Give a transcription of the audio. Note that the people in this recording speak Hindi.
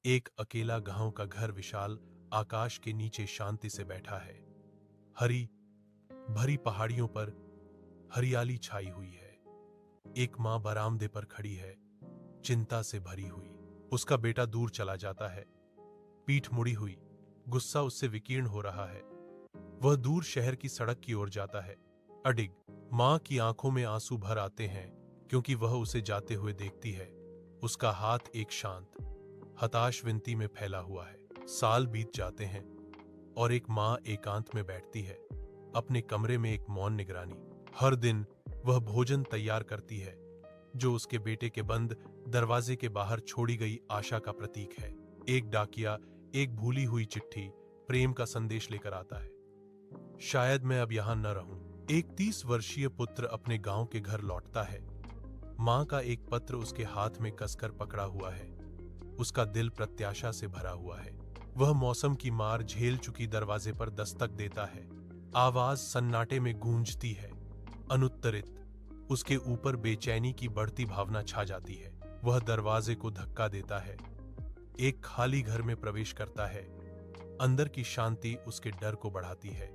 एक अकेला गांव का घर विशाल आकाश के नीचे शांति से बैठा है। हरी भरी पहाड़ियों पर हरियाली छाई हुई है। एक माँ बरामदे पर खड़ी है, चिंता से भरी हुई। उसका बेटा दूर चला जाता है, पीठ मुड़ी हुई, गुस्सा उससे विकीर्ण हो रहा है। वह दूर शहर की सड़क की ओर जाता है, अडिग। माँ की आंखों में आंसू भर आते हैं क्योंकि वह उसे जाते हुए देखती है। उसका हाथ एक शांत, हताश विनती में फैला हुआ है। साल बीत जाते हैं और एक माँ एकांत में बैठती है, अपने कमरे में एक मौन निगरानी। हर दिन वह भोजन तैयार करती है, जो उसके बेटे के बंद दरवाजे के बाहर छोड़ी गई आशा का प्रतीक है। एक डाकिया एक भूली हुई चिट्ठी, प्रेम का संदेश लेकर आता है। शायद मैं अब यहां न रहूं। एक 30 वर्षीय पुत्र अपने गांव के घर लौटता है। मां का एक पत्र उसके हाथ में कसकर पकड़ा हुआ है। उसका दिल प्रत्याशा से भरा हुआ है। वह मौसम की मार झेल चुकी दरवाजे पर दस्तक देता है। आवाज सन्नाटे में गूंजती है, अनुत्तरित। उसके ऊपर बेचैनी की बढ़ती भावना छा जाती है। वह दरवाजे को धक्का देता है, एक खाली घर में प्रवेश करता है। अंदर की शांति उसके डर को बढ़ाती है।